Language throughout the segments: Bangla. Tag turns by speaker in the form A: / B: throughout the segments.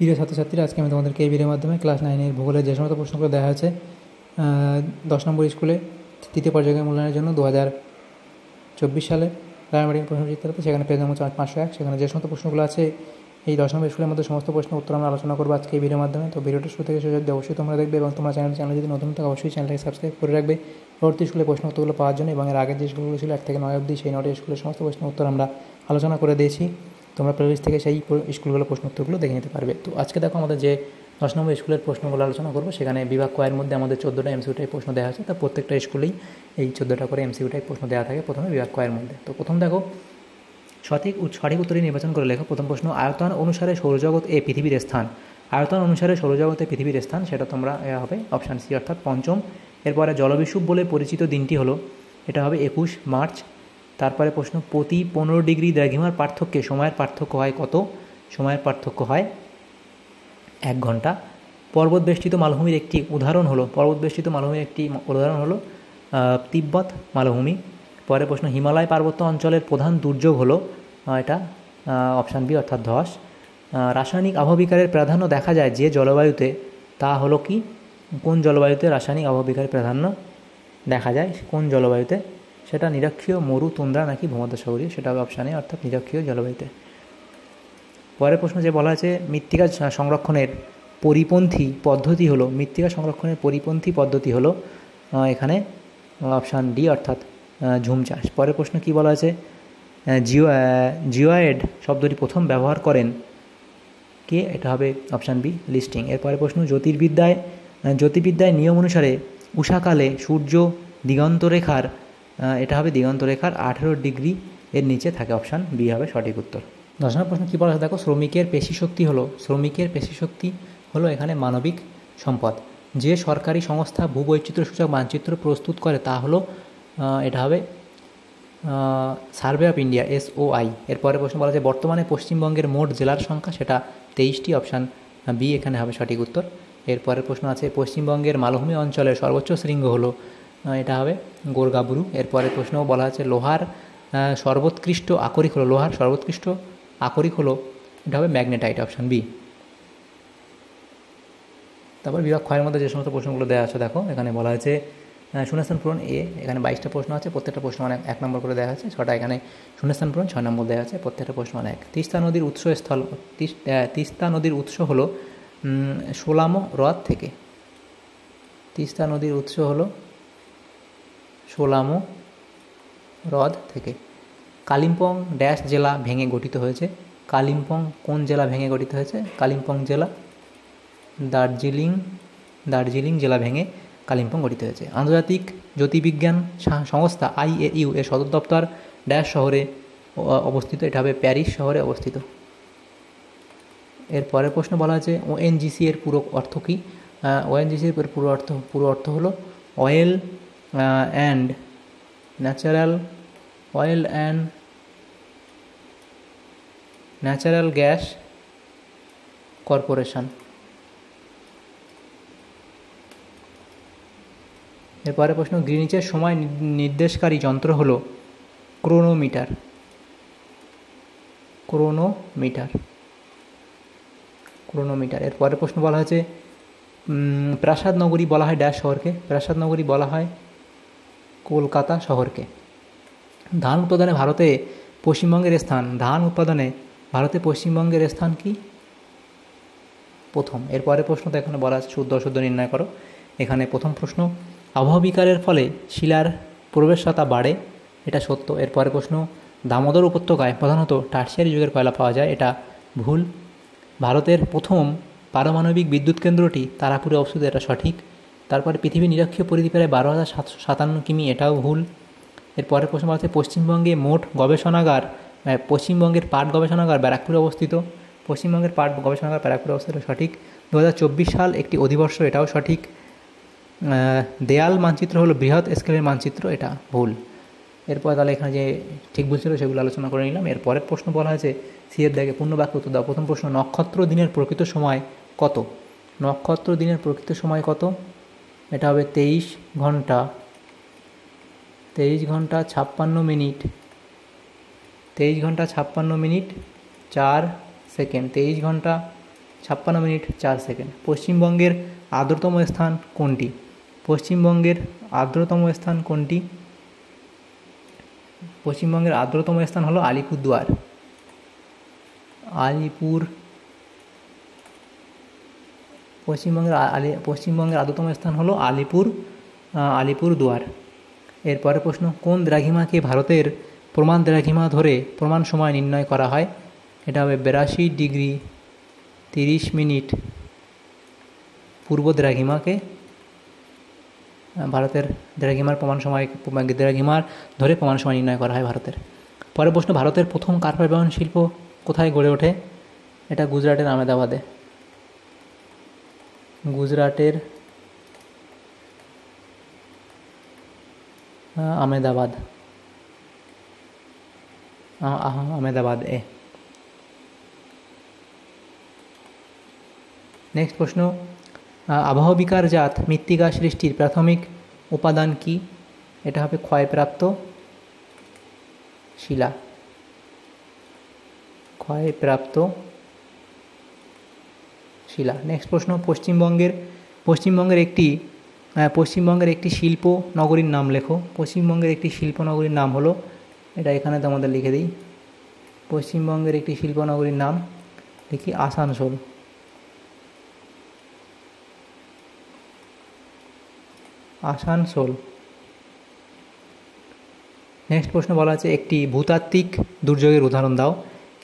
A: প্রিয় ছাত্রছাত্রীরা, আজকে আমি তোমাদেরকে এই ভিডিওর মাধ্যমে ক্লাস 9-এর ভূগোলের যে সমস্ত প্রশ্নগুলো দেওয়া হয়েছে 10 নম্বর স্কুলে তৃতীয় পর্যায়ের মূল্যায়নের জন্য 2024 সালে প্রাইমারি প্রশ্নচিত্রতে, সেখানে পেজ নম্বর 501, সেখানে যে সমস্ত প্রশ্নগুলো আছে এই 10 নম্বর স্কুলের মধ্যে সমস্ত প্রশ্নের উত্তর আমরা আলোচনা করবো আজকে এই ভিডিওর মাধ্যমে। তো ভিডিওটা শুরু থেকে শেষ অবধি অবশ্যই তোমরা দেখবে এবং তোমরা চ্যানেল যদি নতুন থাকে অবশ্যই চ্যানেলটাকে সাবস্ক্রাইব করে রাখবে পরবর্তী স্কুলে প্রশ্ন উত্তরগুলো পাওয়ার জন্য। এবং এর আগের যে স্কুলগুলো ছিল 1 থেকে 9 অবধি, সেই 9টি স্কুলের সমস্ত প্রশ্নের উত্তর আমরা আলোচনা করে দিয়েছি। তোমরা প্লেলিস্ট থেকে সেই স্কুলগুলোর প্রশ্ন উত্তরগুলো দেখে নিতে পারবে। তো আজকে দেখো আমাদের যে 10 নম্বর স্কুলের প্রশ্নগুলো আলোচনা করবো, সেখানে বিভাগ কয়ের মধ্যে আমাদের 14টা এমসিকিউ টাইপ প্রশ্ন দেওয়া আছে। তা প্রত্যেকটা স্কুলেই এই 14টা করে এমসিকিউ টাইপ প্রশ্ন দেওয়া থাকে প্রথমে বিভাগ কয়ের মধ্যে। তো প্রথম দেখো, সঠিক উত্তরই নির্বাচন করে লেখো। প্রথম প্রশ্ন, আয়তন অনুসারে সৌরজগৎ এ পৃথিবীর স্থান। আয়তন অনুসারে সৌরজগতে পৃথিবীর স্থান, সেটা তোমরা হবে অপশান সি অর্থাৎ পঞ্চম। এরপরে জলবিষুব বলে পরিচিত দিনটি হলো, এটা হবে 21 মার্চ। তারপরে প্রশ্ন, প্রতি 15 ডিগ্রি দ্রাঘিমার পার্থক্যে সময়ের পার্থক্য হয় কত? সময়ের পার্থক্য হয় 1 ঘন্টা। পর্বত বেষ্টিত মালভূমির একটি উদাহরণ হলো তিব্বত মালভূমি। পরের প্রশ্ন, হিমালয় পার্বত্য অঞ্চলের প্রধান দুর্যোগ হলো, এটা অপশান বি অর্থাৎ ধস। রাসায়নিক আবহবিকারের প্রাধান্য দেখা যায় যে জলবায়ুতে, তা হলো কি? কোন জলবায়ুতে রাসায়নিক আবহবিকারের প্রাধান্য দেখা যায়? কোন জলবায়ুতে? সেটা নিরক্ষীয়, মরু, তুন্দ্রা নাকি ভূমধ্যসাগরীয়? সেটা হবে অপশান এ অর্থাৎ নিরক্ষীয় জলবায়ুতে। পরের প্রশ্ন যে বলা আছে, মৃত্তিকা সংরক্ষণের পরিপন্থী পদ্ধতি হলো এখানে অপশান ডি অর্থাৎ ঝুম চাষ। পরের প্রশ্ন কি বলা আছে, জিওয়েড শব্দটি প্রথম ব্যবহার করেন কে? এটা হবে অপশান বি লিস্টিং। এরপরে প্রশ্ন, জ্যোতির্বিদ্যায় নিয়ম অনুসারে উষাকালে সূর্য দিগন্তরেখার, এটা হবে দিগন্তরেখার 18 ডিগ্রি এর নিচে থাকে, অপশান বি হবে সঠিক উত্তর। 10 নম্বর প্রশ্ন কী বলা আছে দেখো, শ্রমিকের পেশি শক্তি হলো এখানে মানবিক সম্পদ। যে সরকারি সংস্থা ভূবৈচিত্র্য সূচক মানচিত্র প্রস্তুত করে তা হলো, এটা হবে সার্ভে অফ ইন্ডিয়া SOI। এরপরে প্রশ্ন বলা আছে, বর্তমানে পশ্চিমবঙ্গের মোট জেলার সংখ্যা, সেটা 23টি, অপশান বি এখানে হবে সঠিক উত্তর। এরপরের প্রশ্ন আছে, পশ্চিমবঙ্গের মালভূমি অঞ্চলের সর্বোচ্চ শৃঙ্গ হলো, এটা হবে গোরগাবুরু। এরপরের প্রশ্ন বলা আছে, লোহার সর্বোৎকৃষ্ট আকরিক হলো, এটা হবে ম্যাগনেটাইট, অপশান বি। তারপর বিভাগ ক্ষয়ের মধ্যে যে সমস্ত প্রশ্নগুলো দেওয়া আছে দেখো, এখানে বলা আছে শূন্যস্থান পূরণ এ, এখানে 22টা প্রশ্ন আছে, প্রত্যেকটা প্রশ্ন 1 নম্বর করে দেওয়া আছে, 6টা এখানে শূন্যস্থান পূরণ, 6 নম্বর দেওয়া আছে, প্রত্যেকটা প্রশ্ন 1। তিস্তা নদীর উৎস হলো সোলামো হ্রদ থেকে। তিস্তা নদীর উৎস হলো সোলামো হ্রদ থেকে। কালিম্পং ড্যাশ জেলা ভেঙে গঠিত হয়েছে। কালিম্পং কোন জেলা ভেঙে গঠিত হয়েছে? কালিম্পং জেলা দার্জিলিং জেলা ভেঙে কালিম্পং গঠিত হয়েছে। আন্তর্জাতিক জ্যোতির্বিজ্ঞান সংস্থা IAU এর সদর দপ্তর ড্যাশ শহরে অবস্থিত, এটা হবে প্যারিস শহরে অবস্থিত। এর পরের প্রশ্ন বলা আছে, ONGC এর পুরো অর্থ কী? ONGC এর পুরো অর্থ হলো oil and natural gas corporation. এরপরে প্রশ্ন, গ্রিনিচের সময় নির্দেশকারী যন্ত্র হলো ক্রোনোমিটার। এরপরে প্রশ্ন বলা হয়েছে, প্রাসাদ নগরী বলা হয় ড্যাশ শহরকে? প্রাসাদ নগরী বলা হয় কলকাতা শহরকে। ধান উৎপাদনে ভারতে পশ্চিমবঙ্গের স্থান কি? প্রথম। এরপরে প্রশ্ন তো এখানে বলা আছে শুদ্ধ অশুদ্ধ নির্ণয় করো। এখানে প্রথম প্রশ্ন, আবহবিকারের ফলে শিলার প্রবেশতা বাড়ে, এটা সত্য। এরপরে প্রশ্ন, দামোদর উপত্যকায় প্রধানত টার্সিয়ারি যুগের কয়লা পাওয়া যায়, এটা ভুল। ভারতের প্রথম পারমাণবিক বিদ্যুৎ কেন্দ্রটি তারাপুরে অবস্থিত, এটা সঠিক। তারপরে পৃথিবীর নিরক্ষীয় পরিধি প্রায় 12,757 কিমি, এটাও ভুল। এরপরের প্রশ্ন বলা হচ্ছে, পশ্চিমবঙ্গের পাট গবেষণাগার ব্যারাকপুরে অবস্থিত। সঠিক। 2024 সাল একটি অধিবর্ষ, এটাও সঠিক। দেয়াল মানচিত্র হলো বৃহৎ স্কেলের মানচিত্র, এটা ভুল। এরপর তাহলে এখানে যে ঠিক ভুল ছিল সেগুলো আলোচনা করে নিলাম। এরপরের প্রশ্ন বলা হয়েছে, সিএর দাগে পূর্ণ বাক্য উত্তর দাও। প্রথম প্রশ্ন, নক্ষত্র দিনের প্রকৃত সময় কত? এটা হবে 23 ঘন্টা 56 মিনিট 4 সেকেন্ড। 23 ঘন্টা 56 মিনিট 4 সেকেন্ড। পশ্চিমবঙ্গের আর্দ্রতম স্থান কোনটি? পশ্চিমবঙ্গের আর্দ্রতম স্থান কোনটি? পশ্চিমবঙ্গের আর্দ্রতম স্থান হলো আলিপুরদুয়ার। পশ্চিমবঙ্গের আর্দ্রতম স্থান হলো আলিপুরদুয়ার। এরপরের প্রশ্ন, কোন দ্রাঘিমাকে ভারতের প্রমাণ দ্রাঘিমা ধরে প্রমাণ সময় নির্ণয় করা হয়? এটা হবে 82 ডিগ্রি 30 মিনিট পূর্ব দ্রাঘিমাকে ভারতের দ্রাঘিমার ধরে প্রমাণ সময় নির্ণয় করা হয় ভারতের। পরের প্রশ্ন, ভারতের প্রথম কাঠ পরিবহন শিল্প কোথায় গড়ে ওঠে? এটা গুজরাটের আহমেদাবাদে। আহমেদাবাদে। নেক্সট প্রশ্ন, আবহবিকার জাত মৃত্তিকা সৃষ্টির প্রাথমিক উপাদান কি? এটা হবে ক্ষয়প্রাপ্ত শিলা। নেক্সট প্রশ্ন, পশ্চিমবঙ্গের একটি শিল্প নগরীর নাম লেখো। পশ্চিমবঙ্গের একটি শিল্প নগরীর নাম হলো, এটা এখানে তোমাদের লিখে দিই, পশ্চিমবঙ্গের একটি শিল্প নগরীর নাম লিখি আসানসোল। নেক্সট প্রশ্ন বলা আছে, একটি ভূতাত্ত্বিক দুর্যোগের উদাহরণ দাও।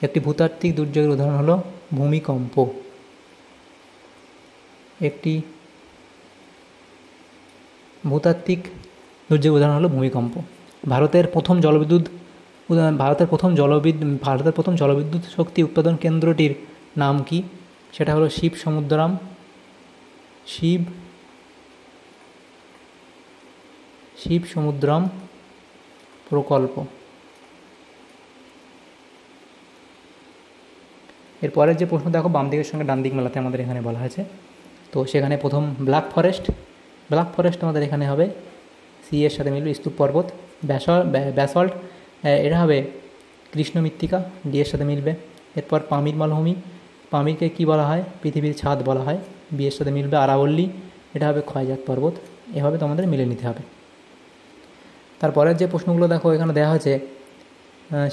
A: একটি ভূতাত্ত্বিক দুর্যোগের উদাহরণ হলো ভূমিকম্প। একটি ভূতাত্ত্বিক দুর্যোগের উদাহরণ হলো ভূমিকম্প। ভারতের প্রথম জলবিদ্যুৎ শক্তি উৎপাদন কেন্দ্রটির নাম কি? সেটা হলো শিব সমুদ্রম প্রকল্প। এরপরের যে প্রশ্ন দেখো, বাম দিকের সঙ্গে ডান দিক মেলাতে আমাদের এখানে বলা হয়েছে। তো সেখানে প্রথম ব্ল্যাক ফরেস্ট আমাদের এখানে হবে, সি এর সাথে মিলবে স্তূপ পর্বত। ব্যাসল্ট এটা হবে কৃষ্ণ মৃত্তিকা, ডি এর সাথে মিলবে। এরপর পামির মালভূমি, পামিরকে কি বলা হয়? পৃথিবীর ছাদ বলা হয়, বি এর সাথে মিলবে। আরাবল্লী এটা হবে ক্ষয়জাত পর্বত। এভাবে তোমাদের মিলে নিতে হবে। তারপরের যে প্রশ্নগুলো দেখো এখানে দেওয়া হয়েছে,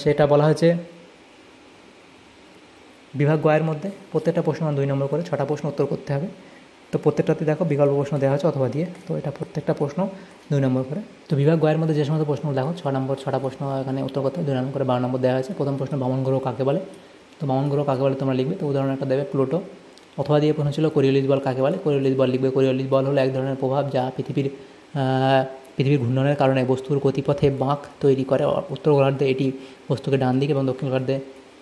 A: সেটা বলা হয়েছে বিভাগ গয়ের মধ্যে প্রত্যেকটা প্রশ্ন 2 নম্বর করে 6টা প্রশ্ন উত্তর করতে হবে। তো প্রত্যেকটাতে দেখো বিকল্প প্রশ্ন দেওয়া হচ্ছে অথবা দিয়ে, তো এটা প্রত্যেকটা প্রশ্ন 2 নম্বর করে। তো বিভাগ গয়ের মধ্যে যে সমস্ত প্রশ্নগুলো দেখো 6টা প্রশ্ন এখানে উত্তর করতে হবে, 2 নম্বর করে 12 নম্বর দেওয়া হয়েছে। প্রথম প্রশ্ন, বামন গ্রহ কাকে বলে? তো বামন গ্রহ কাকে বলে তোমরা লিখবে। তো উদাহরণ একটা দেবে প্লুটো। অথবা দিয়ে প্রশ্ন ছিল কোরিওলিস বল কাকে বলে? কোরিওলিস বল লিখবে। কোরিওলিস বল হলো এক ধরনের প্রভাব যা পৃথিবীর ঘূর্ণনের কারণে বস্তুর গতিপথে বাঁক তৈরি করে। উত্তর গোলার্ধে এটি বস্তুকে ডান দিকে এবং দক্ষিণ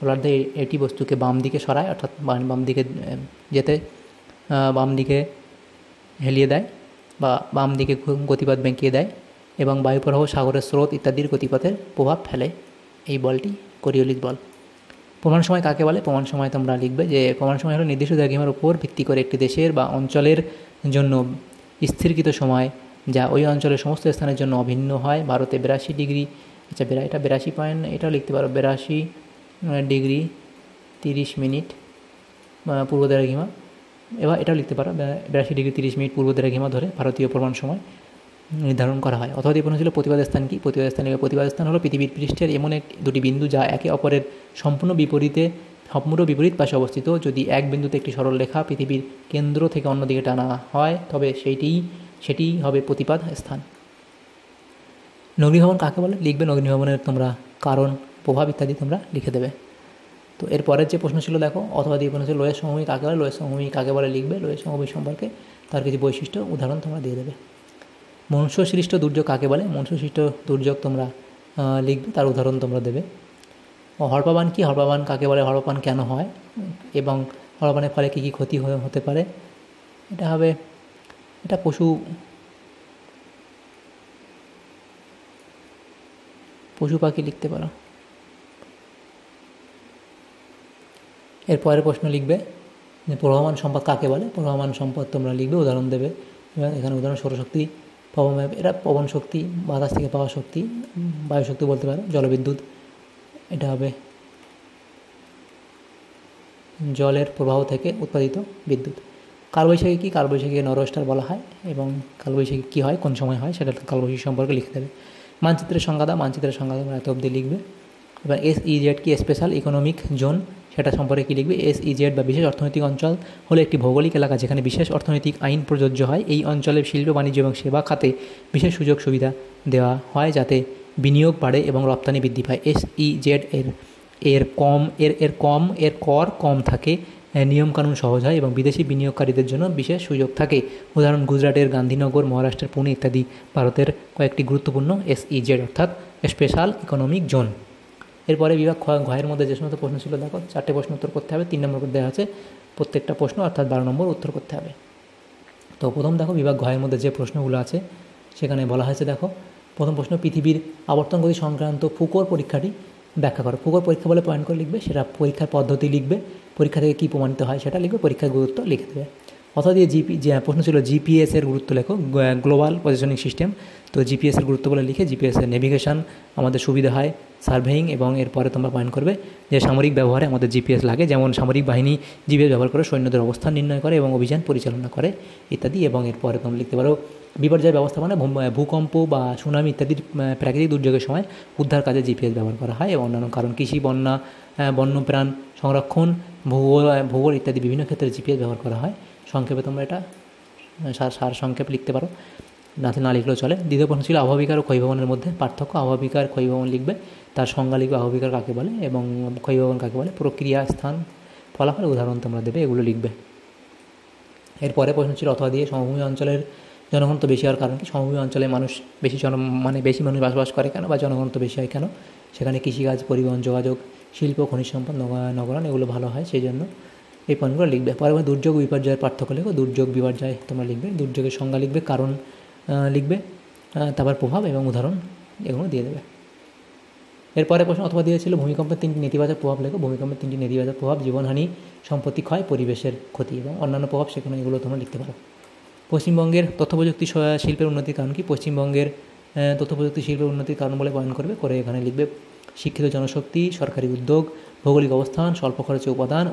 A: গোলার্ধে এটি বস্তুকে বাম দিকে সরায়, অর্থাৎ বাম দিকে বাম দিকে হেলিয়ে দেয় বা বাম দিকে গতিপথ বেঁকিয়ে দেয় এবং বায়ুপ্রবাহ, সাগরের স্রোত ইত্যাদির গতিপথের প্রভাব ফেলে এই বলটি কোরিওলিস বল। প্রমাণ সময় কাকে বলে? প্রমাণ সময় তোমরা লিখবে যে প্রমাণ সময় হলো নির্দিষ্ট দ্রাঘিমার উপর ভিত্তি করে একটি দেশের বা অঞ্চলের জন্য স্থিরকৃত সময় যা ওই অঞ্চলের সমস্ত স্থানের জন্য অভিন্ন হয়। ভারতে 82 ডিগ্রি, আচ্ছা এটা 82 পয়েন্ট, এটাও লিখতে পারো 82 ডিগ্রি 30 মিনিট পূর্ব দ্রাঘিমা। এবার এটাও লিখতে পারো 82 ডিগ্রি 30 মিনিট পূর্ব দ্রাঘিমা ধরে ভারতীয় প্রমাণ সময় নির্ধারণ করা হয়। অথবা প্রশ্ন ছিল প্রতিবাদ স্থান কি? প্রতিবাদ স্থান হলো পৃথিবীর পৃষ্ঠের এমন দুটি বিন্দু যা একে অপরের সম্পূর্ণ বিপরীত পাশে অবস্থিত। যদি এক বিন্দুতে একটি সরল রেখা পৃথিবীর কেন্দ্র থেকে অন্যদিকে টানা হয় তবে সেটি হবে প্রতিপাদ স্থান। নগ্নিভবন কাকে বলে? লিখবে নগ্নিভবনের তোমরা কারণ, প্রভাব ইত্যাদি তোমরা লিখে দেবে। তো এরপরের যে প্রশ্ন ছিল দেখো, অথবা দিয়ে প্রশ্ন ছিল লোয়ের সমভূমি কাকে বলে? লোয়ের সমভূমি কাকে বলে লিখবে। লোয়ের সমভূমি সম্পর্কে তার কিছু বৈশিষ্ট্য উদাহরণ তোমরা দিয়ে দেবে। মনুষ্যসৃষ্ট দুর্যোগ কাকে বলে? মনুষ্যসৃষ্ট দুর্যোগ তোমরা লিখবে, তার উদাহরণ তোমরা দেবে। হড়পাবান কি? হড়পাবান কাকে বলে? হড়পাবান কেন হয় এবং হড়পাবানের ফলে কী কী ক্ষতি হতে পারে? এটা পশু পাখি লিখতে পারো। এরপরের প্রশ্ন লিখবে যে প্রবাহমান সম্পদ কাকে বলে? প্রবাহমান সম্পদ তোমরা লিখবে, উদাহরণ দেবে। এখানে উদাহরণ সৌরশক্তি, এটা পবন শক্তি, বাতাস থেকে পাওয়া শক্তি, বায়ুশক্তি বলতে পারো, জলবিদ্যুৎ। এটা হবে জলের প্রবাহ থেকে উৎপাদিত বিদ্যুৎ। কালবৈশাখী কী? কালবৈশাখীকে নরস্টার বলা হয় এবং কালবৈশাখী কী হয়, কোন সময় হয়, সেটা কালবৈশাখী সম্পর্কে লিখে দেবে। মানচিত্রের সংজ্ঞা দাও, মানচিত্রের সংজ্ঞা তোমরা এত অবধি লিখবে। এবার SEZ কি? স্পেশাল ইকোনমিক জোন, সেটা সম্পর্কে কী লিখবে? SEZ বা বিশেষ অর্থনৈতিক অঞ্চল হলো একটি ভৌগোলিক এলাকা যেখানে বিশেষ অর্থনৈতিক আইন প্রযোজ্য হয়। এই অঞ্চলে শিল্প, বাণিজ্য এবং সেবা খাতে বিশেষ সুযোগ সুবিধা দেওয়া হয় যাতে বিনিয়োগ বাড়ে এবং রপ্তানি বৃদ্ধি পায়। SEZ এর কর কম থাকে, নিয়মকানুন সহজ হয় এবং বিদেশি বিনিয়োগকারীদের জন্য বিশেষ সুযোগ থাকে। উদাহরণ গুজরাটের গান্ধীনগর, মহারাষ্ট্রের পুনে ইত্যাদি ভারতের কয়েকটি গুরুত্বপূর্ণ SEZ অর্থাৎ স্পেশাল ইকোনমিক জোন। এরপরে বিভাগ ঘয়ের মধ্যে যে সমস্ত প্রশ্ন ছিল দেখো, 4টে প্রশ্ন উত্তর করতে হবে, 3 নম্বর করে দেওয়া আছে প্রত্যেকটা প্রশ্ন, অর্থাৎ 12 নম্বর উত্তর করতে হবে। তো প্রথম দেখো বিভাগ ঘয়ের মধ্যে যে প্রশ্নগুলো আছে সেখানে বলা হয়েছে, দেখো প্রথম প্রশ্ন, পৃথিবীর আবর্তন গতি সংক্রান্ত ফুকোর পরীক্ষাটি ব্যাখ্যা করো। ফুকোর পরীক্ষা বলে পয়েন্ট করে লিখবে, সেটা পরীক্ষার পদ্ধতি লিখবে, পরীক্ষা থেকে কী প্রমাণিত হয় সেটা লিখবে, পরীক্ষার গুরুত্ব লিখে দেবে। অথবা দিয়ে প্রশ্ন ছিল GPS-এর গুরুত্ব লেখো, গ্লোবাল পজিশনিং সিস্টেম। তো GPS-এর গুরুত্ব বলে লিখে GPS-এর নেভিগেশন আমাদের সুবিধা হয়, সার্ভেইং, এবং এরপরে তোমরা পয়েন্ট করবে যে সামরিক ব্যবহারে আমাদের GPS লাগে, যেমন সামরিক বাহিনী GPS ব্যবহার করে সৈন্যদের অবস্থান নির্ণয় করে এবং অভিযান পরিচালনা করে ইত্যাদি। এবং এরপরে তোমরা লিখতে পারো বিপর্যয় ব্যবস্থাপনা, ভূকম্প বা সুনামি ইত্যাদি প্রাকৃতিক দুর্যোগের সময় উদ্ধার কাজে GPS ব্যবহার করা হয় এবং অন্যান্য কারণ, কৃষি, বন্যা, বন্যপ্রাণ সংরক্ষণ, ভূগোল ইত্যাদি বিভিন্ন ক্ষেত্রে GPS ব্যবহার করা হয়। সংক্ষেপে তোমরা এটা সার সংক্ষেপ লিখতে পারো, না লিখলেও চলে। দ্বিতীয় প্রশ্ন ছিল আবহবিকার ও ক্ষয়ভবনের মধ্যে পার্থক্য। আবহবিকার, ক্ষয়ভবন লিখবে, তার সংজ্ঞা লিখবে, আবহবিকার কাকে বলে এবং ক্ষয়ভবন কাকে বলে, প্রক্রিয়া, স্থান, ফলাফল, উদাহরণ তোমরা দেবে, এগুলো লিখবে। এরপরে প্রশ্ন ছিল অথবা দিয়ে সমভূমি অঞ্চলের জনঘনত্ব বেশি হওয়ার কারণ কি? সমভূমি অঞ্চলে মানুষ বেশি মানুষ বসবাস করে কেন বা জনঘনত্ব বেশি হয় কেন? সেখানে কৃষিকাজ, পরিবহন, যোগাযোগ, শিল্প, খনিজ সম্পদ, নগরায়ণ এগুলো ভালো হয়, সেই জন্য এই পয়েন্টগুলো লিখবে। পরে দুর্যোগ বিপর্যয়ের পার্থক্য লিখো, দুর্যোগ বিপর্যয় তোমরা লিখবে, দুর্যোগের সংজ্ঞা লিখবে, কারণ লিখবে, তারপর প্রভাব এবং উদাহরণ এগুলো দিয়ে দেবে। এরপরে প্রশ্ন অথবা দিয়েছিল ভূমিকম্পের 3টি নেতিবাচক প্রভাব লেখো। ভূমিকম্পের 3টি নেতিবাচক প্রভাব: জীবনহানি, সম্পত্তি ক্ষয়, পরিবেশের ক্ষতি এবং অন্যান্য প্রভাব, সেখানে এগুলো তোমরা লিখতে পারো। পশ্চিমবঙ্গের তথ্য প্রযুক্তি শিল্পের উন্নতির কারণ কি? পশ্চিমবঙ্গের তথ্য প্রযুক্তি শিল্পের উন্নতির কারণ বলে পয়েন্ট করবে, করে এখানে লিখবে শিক্ষিত জনশক্তি, সরকারি উদ্যোগ, ভৌগোলিক অবস্থান, স্বল্প খরচে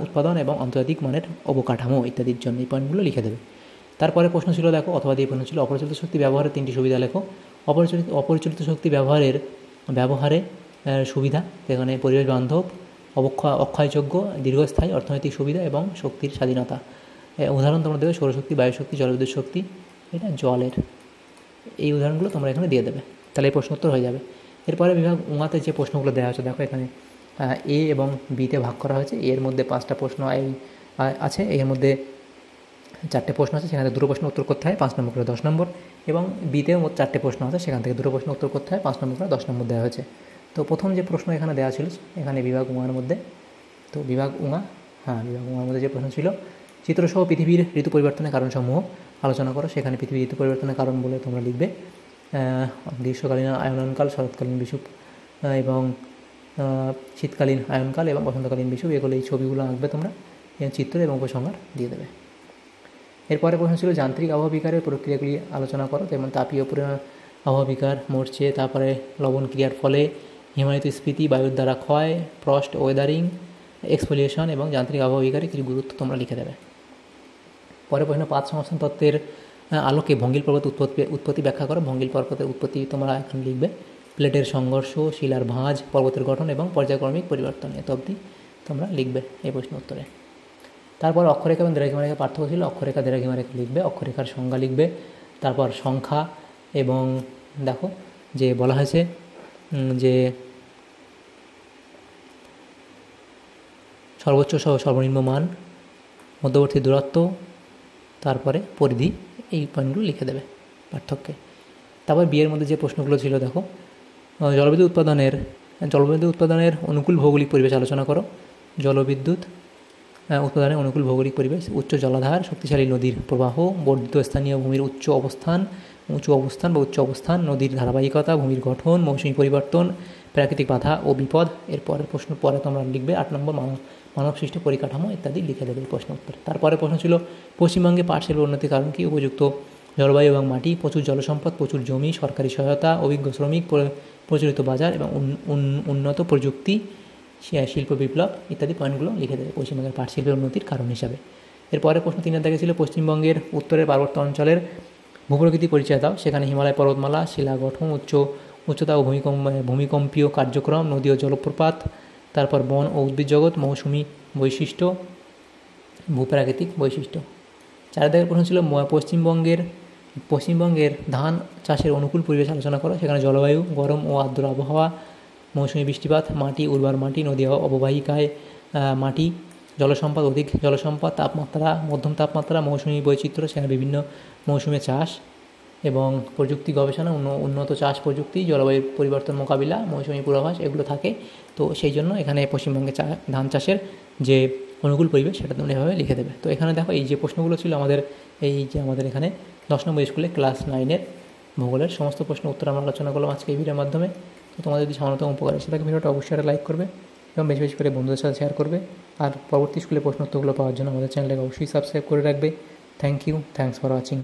A: উৎপাদন এবং আন্তর্জাতিক মানের অবকাঠামো ইত্যাদির জন্য এই পয়েন্টগুলো লিখে দেবে। তারপরে প্রশ্ন ছিল দেখো অথবা দিয়ে প্রশ্ন ছিল অপরিচালিত শক্তি ব্যবহারের 3টি সুবিধা লেখো। অপরিচালিত শক্তি ব্যবহারে সুবিধা, এখানে পরিবেশ বান্ধব, অক্ষয়যোগ্য, দীর্ঘস্থায়ী অর্থনৈতিক সুবিধা এবং শক্তির স্বাধীনতা। উদাহরণ তোমরা দেবে সৌরশক্তি, বায়ুশক্তি, জলবিদ্যুৎ শক্তি, এটা জলের। এই উদাহরণগুলো তোমরা এখানে দিয়ে দেবে, তাহলে এই প্রশ্ন উত্তর হয়ে যাবে। এরপরে বিভাগ উমাতে যে প্রশ্নগুলো দেওয়া হচ্ছে দেখো, এখানে A এবং Bতে ভাগ করা হয়েছে। এর মধ্যে 5টা প্রশ্ন আছে, এর মধ্যে 4টে প্রশ্ন আছে, সেখানে 2টো প্রশ্ন উত্তর করতে হয়, 5 নম্বর করে 10 নম্বর। এবং Bতেও 4টে প্রশ্ন আছে, সেখান থেকে 2টো প্রশ্ন উত্তর করতে হয়, 5 নম্বর করে 10 নম্বর দেওয়া হয়েছে। তো প্রথম যে প্রশ্ন এখানে দেওয়া ছিল এখানে বিভাগ উমার মধ্যে, তো বিভাগ উমার মধ্যে যে প্রশ্ন ছিল, চিত্রসহ পৃথিবীর ঋতু পরিবর্তনের কারণসমূহ আলোচনা করো। সেখানে পৃথিবীর ঋতু পরিবর্তনের কারণ বলে তোমরা লিখবে গ্রীষ্মকালীন আয়ননকাল, শরৎকালীন বিষুব এবং শীতকালীন আয়নকাল এবং বসন্তকালীন বিষুব, এগুলো এই ছবিগুলো আঁকবে তোমরা, চিত্র এবং উপসংহার দিয়ে দেবে। এরপরে প্রশ্ন ছিল যান্ত্রিক আবহবিকারের প্রক্রিয়াগুলি আলোচনা করো, যেমন তাপীয় আবহবিকার, মরছে, তারপরে লবণ ক্রিয়ার ফলে হিমায়িত স্ফীতি, বায়ুর দ্বারা ক্ষয়, ফ্রস্ট, ওয়েদারিং, এক্সফোলিয়েশন এবং যান্ত্রিক আবহবিকারের কিছু গুরুত্ব তোমরা লিখে দেবে। পরে প্রশ্ন পাত সংস্থান তত্ত্বের আলোকে ভঙ্গিল পর্বত উৎপত্তি ব্যাখ্যা করো। ভঙ্গিল পর্বতের উৎপত্তি তোমরা এখানে লিখবে প্লেটের সংঘর্ষ, শিলার ভাঁজ, পর্বতের গঠন এবং পর্যায়ক্রমিক পরিবর্তন, এত অবধি তোমরা লিখবে এই প্রশ্ন উত্তরে। তারপর অক্ষরেখা এবং দ্রাঘিমারেখা পার্থক্য ছিল, অক্ষরেখা দ্রাঘিমারেখা লিখবে, অক্ষরেখার সংজ্ঞা লিখবে, তারপর সংখ্যা এবং দেখো যে বলা হয়েছে যে সর্বোচ্চ সর্বনিম্ন মান, মধ্যবর্তী দূরত্ব, তারপরে পরিধি, এই পয়েন্টগুলো লিখে দেবে পার্থক্যে। তারপর বিয়ের মধ্যে যে প্রশ্নগুলো ছিল দেখো, জলবিদ্যুৎ উৎপাদনের অনুকূল ভৌগোলিক পরিবেশ আলোচনা করো। জলবিদ্যুৎ উৎপাদনের অনুকূল ভৌগোলিক পরিবেশ: উচ্চ জলাধার, শক্তিশালী নদীর প্রবাহ, বর্ধিত স্থানীয় ভূমির উচ্চ অবস্থান, নদীর ধারাবাহিকতা, ভূমির গঠন, মৌসুমী পরিবর্তন, প্রাকৃতিক বাধা ও বিপদ। এরপরের প্রশ্ন পরে তোমরা লিখবে 8 নম্বর মানব সৃষ্ট পরিকাঠামো ইত্যাদি লিখে দেবে এই প্রশ্ন উত্তর। তারপরে প্রশ্ন ছিল পশ্চিমবঙ্গে পাট শিল্পের উন্নতির কারণ কি? উপযুক্ত জলবায়ু এবং মাটি, প্রচুর জলসম্পদ, প্রচুর জমি, সরকারি সহায়তা, অভিজ্ঞ শ্রমিক, প্রচলিত বাজার এবং উন্নত প্রযুক্তি,
B: শিল্প বিপ্লব ইত্যাদি পয়েন্টগুলো লিখে দেবে পশ্চিমবঙ্গের পাট শিল্পের উন্নতির কারণ হিসাবে। এরপরে প্রশ্ন 3 দেখা ছিল পশ্চিমবঙ্গের উত্তরের পার্বত্য অঞ্চলের ভূপ্রকৃতি পরিচয় দাও। সেখানে হিমালয় পর্বতমালা, শিলা গঠন, উচ্চতা ও ভূমিকম্পীয় কার্যক্রম, নদী ও জলপ্রপাত, তারপর বন ও উদ্ভিদ জগৎ, মৌসুমি বৈশিষ্ট্য, ভূপ্রাকৃতিক বৈশিষ্ট্য। 4 দাগের প্রশ্ন ছিল পশ্চিমবঙ্গের ধান চাষের অনুকূল পরিবেশ আলোচনা করো। সেখানে জলবায়ু, গরম ও আর্দ্র আবহাওয়া, মৌসুমি বৃষ্টিপাত, মাটি, উর্বর মাটি, নদী অববাহিকায় মাটি, জলসম্পদ, অধিক জলসম্পদ, তাপমাত্রা, মধ্যম তাপমাত্রা, মৌসুমি বৈচিত্র্য, সেখানে বিভিন্ন মৌসুমে চাষ এবং প্রযুক্তি গবেষণা, উন্নত চাষ প্রযুক্তি, জলবায়ু পরিবর্তন মোকাবিলা, মৌসুমি পূর্বাভাস এগুলো থাকে। তো সেই জন্য এখানে পশ্চিমবঙ্গে ধান চাষের যে অনুকূল পরিবেশ সেটা তোমরা এভাবে লিখে দেবে। তো এখানে দেখো এই যে প্রশ্নগুলো ছিল আমাদের এখানে 10 নম্বর স্কুলে ক্লাস 9-এর ভূগোলের সমস্ত প্রশ্ন উত্তর আমরা আলোচনা করলাম আজকে এই ভিডিওর মাধ্যমে। তো তোমাদের যদি সামান্যতম উপকার এসে থাকে ভিডিওটা অবশ্যই একটা লাইক করবে এবং বেশি বেশি করে বন্ধুদের সাথে শেয়ার করবে। আর পরবর্তী স্কুলে প্রশ্ন উত্তরগুলো পাওয়ার জন্য আমাদের চ্যানেলটাকে অবশ্যই সাবস্ক্রাইব করে রাখবে। Thank you, thanks for watching.